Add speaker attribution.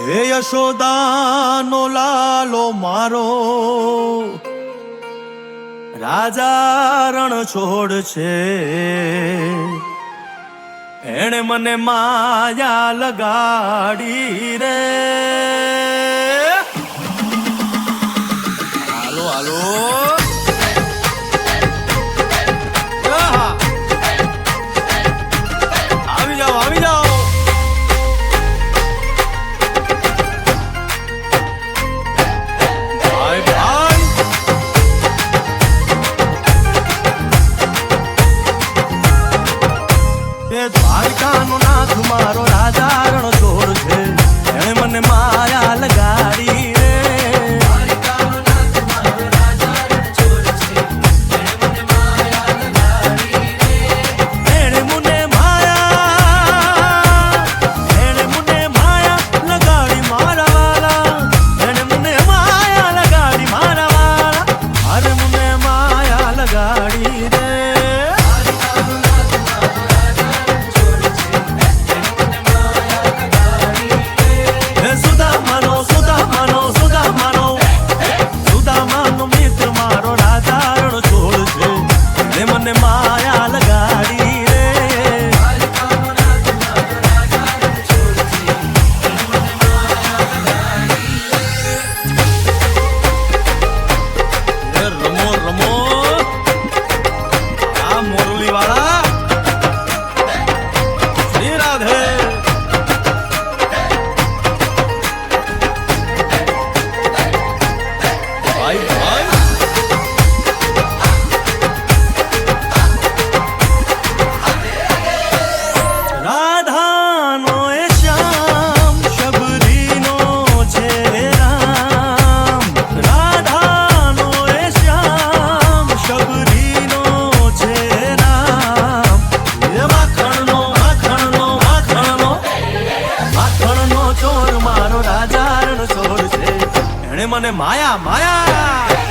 Speaker 1: હે યશોદાનો લાલો મારો રાજા રણ છોડ છે, એણે મને માયા લગાડી રે. હાલો હાલો આવી જાઓ આવી જાઓ. દ્વારકાનો નાથ મારો રાજા રણ છોડ છે, એણે મને માયા લગાડી રે. દ્વારકાનો નાથ મારો રાજા રણ છોડ છે, એણે મને માયા લગાડી રે. એણે મને માયા લગાડી મારા વાલા, એણે મને માયા લગાડી મારા વાલા, અરે મને માયા લગાડી રે. મને માયા લગાડી રે. રમો રમો આ મોરલી વાળા શ્રી રાધે. ભાઈ ભાઈ મને માયા માયા